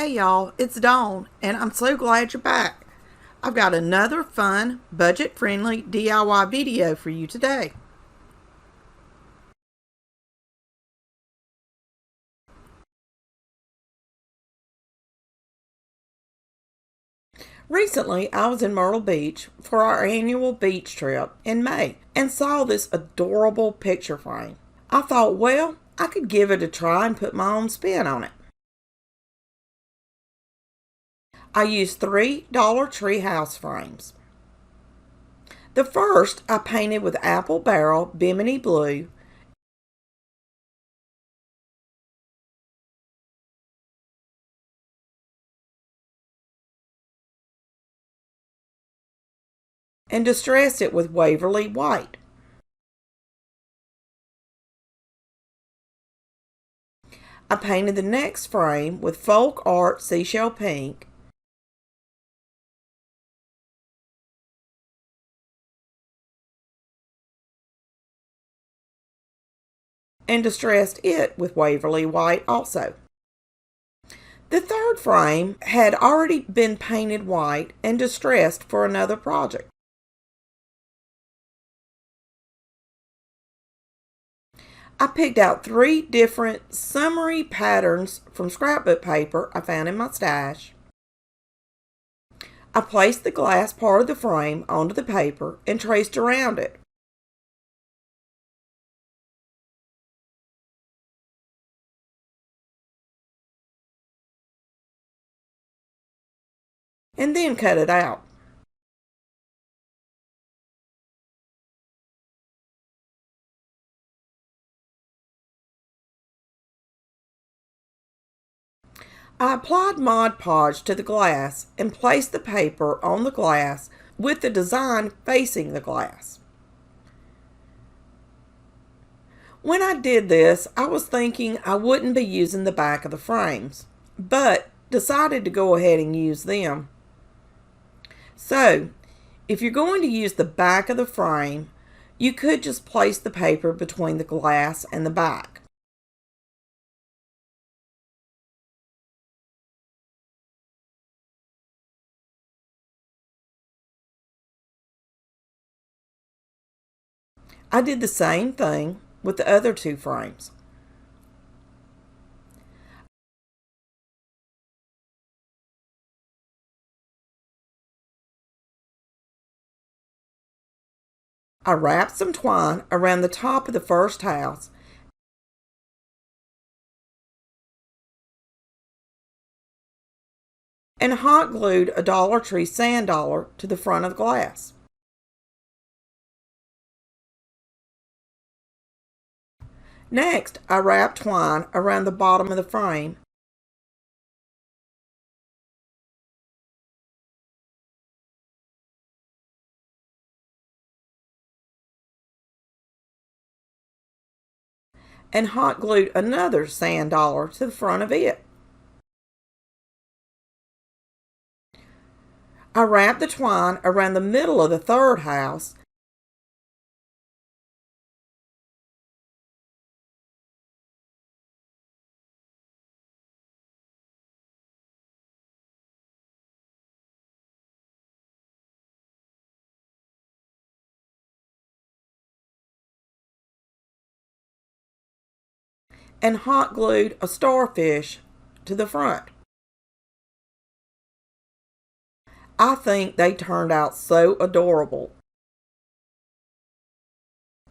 Hey y'all, it's Dawn, and I'm so glad you're back. I've got another fun, budget-friendly DIY video for you today. Recently, I was in Myrtle Beach for our annual beach trip in May and saw this adorable picture frame. I thought, well, I could give it a try and put my own spin on it. I used 3 Dollar Tree house frames. The first I painted with apple barrel Bimini blue and distressed it with Waverly white. I painted the next frame with folk art seashell pink and distressed it with Waverly white also. The third frame had already been painted white and distressed for another project. I picked out 3 different summery patterns from scrapbook paper I found in my stash. I placed the glass part of the frame onto the paper and traced around it. And then cut it out. I applied Mod Podge to the glass and placed the paper on the glass with the design facing the glass. When I did this, I was thinking I wouldn't be using the back of the frames, but decided to go ahead and use them. So, if you're going to use the back of the frame, you could just place the paper between the glass and the back. I did the same thing with the other 2 frames. I wrapped some twine around the top of the first house and hot glued a Dollar Tree sand dollar to the front of the glass. Next, I wrapped twine around the bottom of the frame and hot glued another sand dollar to the front of it. I wrapped the twine around the middle of the third house and hot glued a starfish to the front. I think they turned out so adorable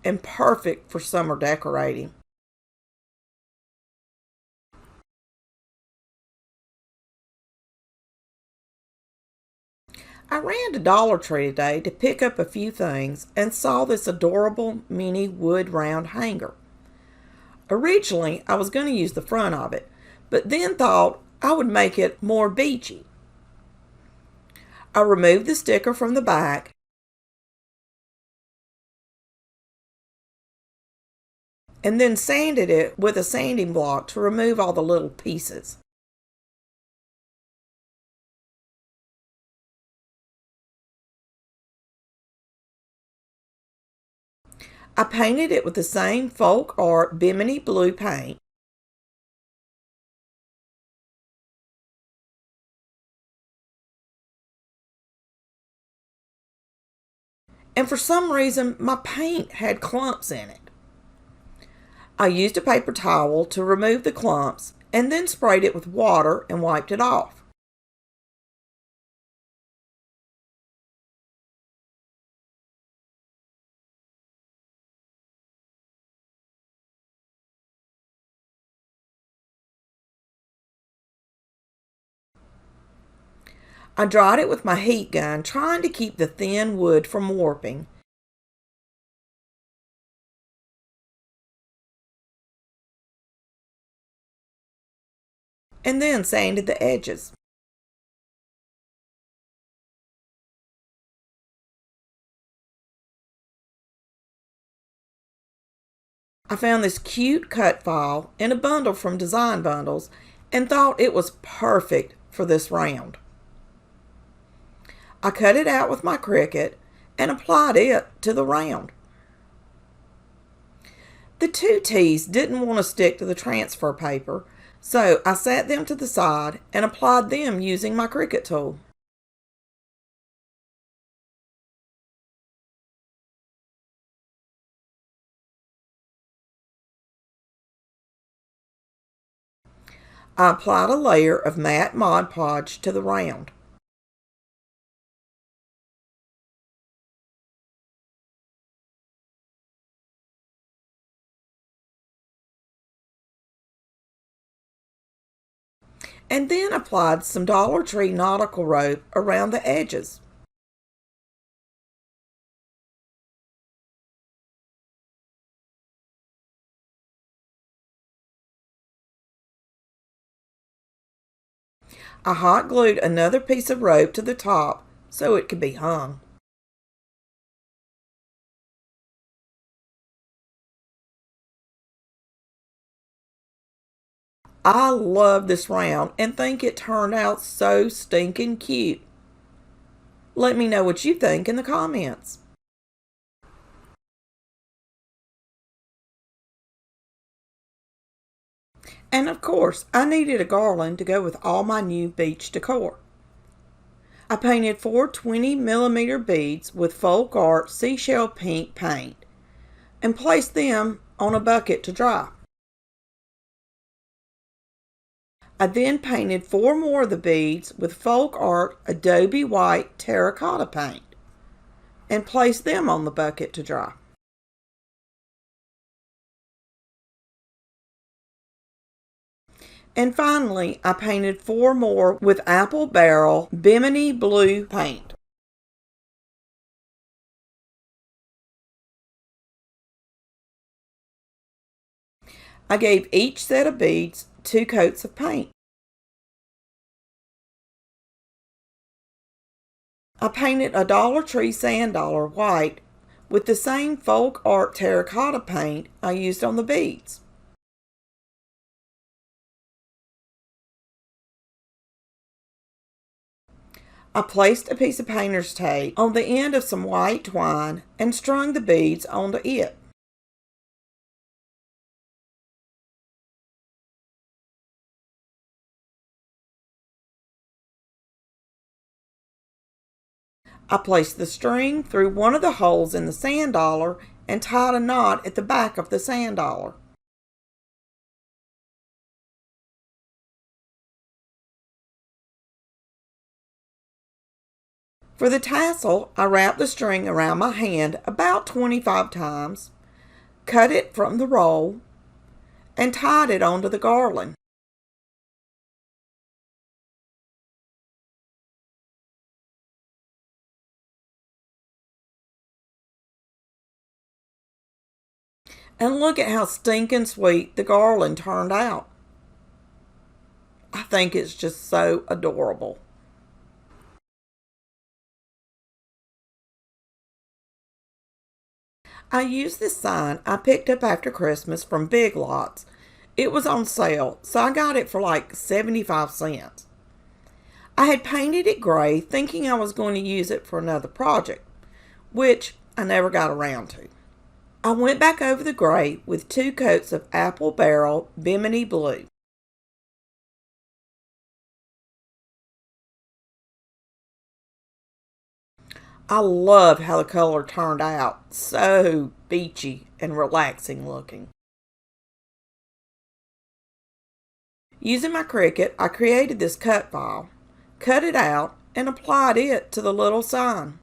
and perfect for summer decorating. I ran to Dollar Tree today to pick up a few things and saw this adorable mini wood round hanger. Originally, I was going to use the front of it, but then thought I would make it more beachy. I removed the sticker from the back and then sanded it with a sanding block to remove all the little pieces. I painted it with the same folk art Bimini blue paint and for some reason my paint had clumps in it. I used a paper towel to remove the clumps and then sprayed it with water and wiped it off. I dried it with my heat gun, trying to keep the thin wood from warping. And then sanded the edges. I found this cute cut file in a bundle from Design Bundles and thought it was perfect for this round. I cut it out with my Cricut and applied it to the round. The two T's didn't want to stick to the transfer paper, so I set them to the side and applied them using my Cricut tool. I applied a layer of matte Mod Podge to the round. And then applied some Dollar Tree nautical rope around the edges. I hot glued another piece of rope to the top so it could be hung. I love this round and think it turned out so stinking cute. Let me know what you think in the comments. And of course, I needed a garland to go with all my new beach decor. I painted 4 20mm beads with folk art seashell pink paint and placed them on a bucket to dry. I then painted 4 more of the beads with folk art adobe white terracotta paint and placed them on the bucket to dry. And finally, I painted 4 more with apple barrel bimini blue paint. I gave each set of beads 2 coats of paint. I painted a Dollar Tree sand dollar white with the same folk art terracotta paint I used on the beads. I placed a piece of painter's tape on the end of some white twine and strung the beads onto it. I placed the string through one of the holes in the sand dollar and tied a knot at the back of the sand dollar. For the tassel, I wrapped the string around my hand about 25 times, cut it from the roll, and tied it onto the garland. And look at how stinking sweet the garland turned out. I think it's just so adorable. I used this sign I picked up after Christmas from Big Lots. It was on sale, so I got it for like 75 cents. I had painted it gray thinking I was going to use it for another project, which I never got around to. I went back over the gray with 2 coats of apple barrel bimini blue. I love how the color turned out. So beachy and relaxing looking. Using my Cricut, I created this cut file, cut it out, and applied it to the little sign.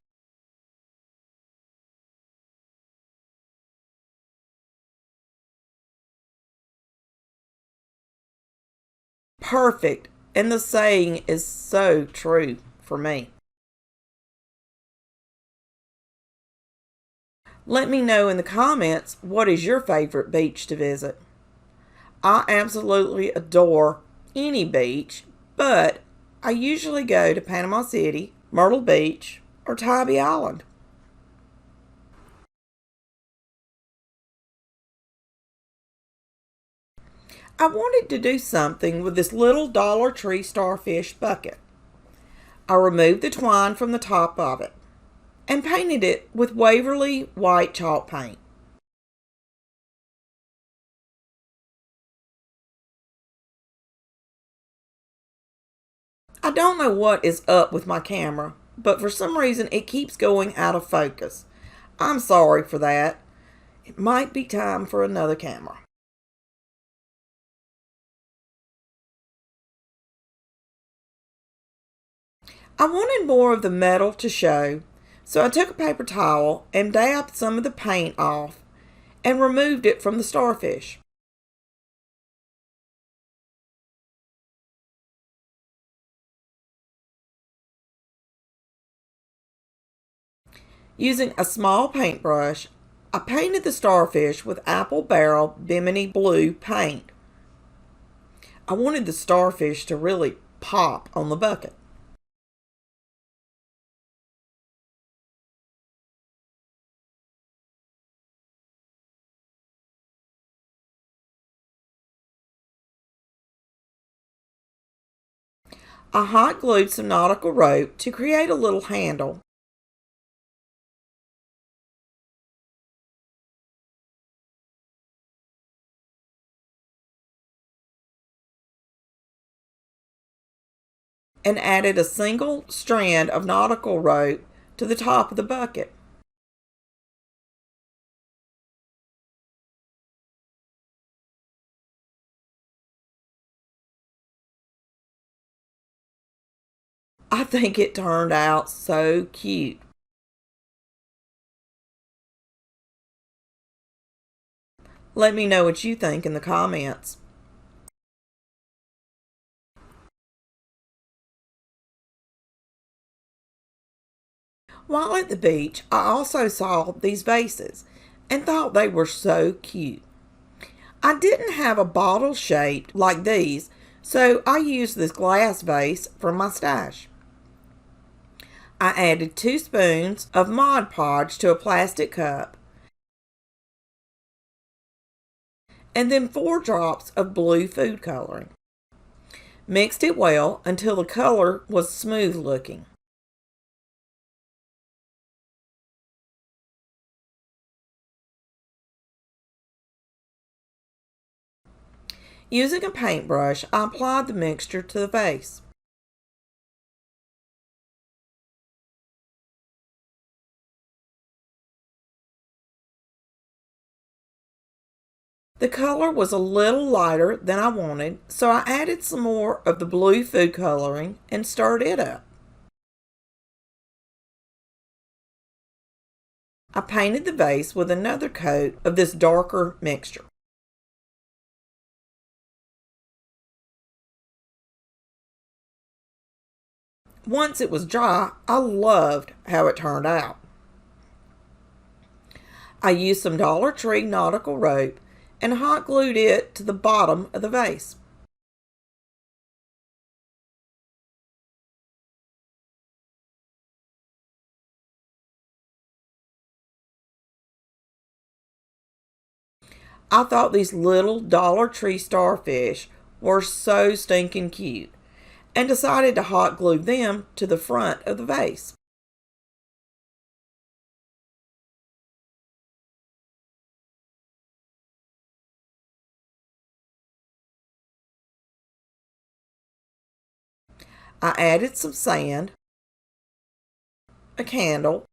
Perfect, and the saying is so true for me. Let me know in the comments, what is your favorite beach to visit? I absolutely adore any beach, but I usually go to Panama City, Myrtle Beach, or Tybee Island. I wanted to do something with this little Dollar Tree starfish bucket. I removed the twine from the top of it and painted it with Waverly white chalk paint. I don't know what is up with my camera, but for some reason it keeps going out of focus. I'm sorry for that. It might be time for another camera. I wanted more of the metal to show, so I took a paper towel and dabbed some of the paint off and removed it from the starfish. Using a small paintbrush, I painted the starfish with apple barrel Bimini blue paint. I wanted the starfish to really pop on the bucket. I hot glued some nautical rope to create a little handle. And added a single strand of nautical rope to the top of the bucket. I think it turned out so cute. Let me know what you think in the comments. While at the beach, I also saw these vases and thought they were so cute. I didn't have a bottle shaped like these, so I used this glass vase for my stash. I added 2 spoons of Mod Podge to a plastic cup and then 4 drops of blue food coloring. Mixed it well until the color was smooth looking. Using a paintbrush, I applied the mixture to the vase. The color was a little lighter than I wanted, so I added some more of the blue food coloring and stirred it up. I painted the vase with another coat of this darker mixture. Once it was dry, I loved how it turned out. I used some Dollar Tree nautical rope and hot glued it to the bottom of the vase. I thought these little Dollar Tree starfish were so stinking cute and decided to hot glue them to the front of the vase. I added some sand, a candle,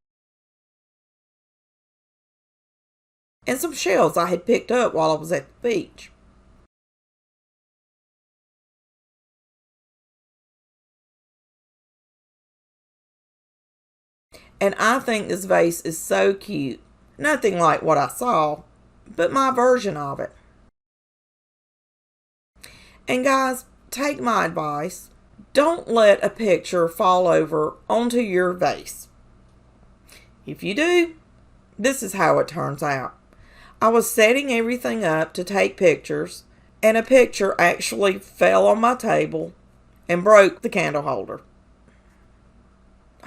and some shells I had picked up while I was at the beach. And I think this vase is so cute. Nothing like what I saw, but my version of it. And guys, take my advice. Don't let a picture fall over onto your vase. If you do, this is how it turns out. I was setting everything up to take pictures, and a picture actually fell on my table and broke the candle holder.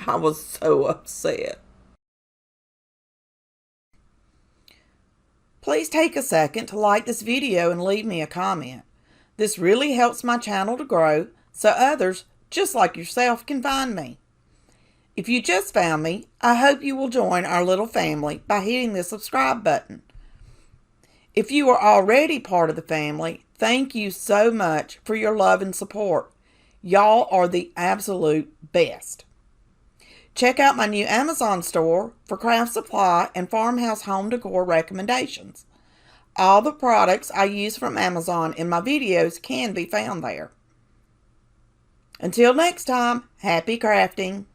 I was so upset. Please take a second to like this video and leave me a comment. This really helps my channel to grow so others just like yourself can find me. If you just found me, I hope you will join our little family by hitting the subscribe button. If you are already part of the family, thank you so much for your love and support. Y'all are the absolute best. Check out my new Amazon store for craft supply and farmhouse home decor recommendations. All the products I use from Amazon in my videos can be found there. Until next time, happy crafting!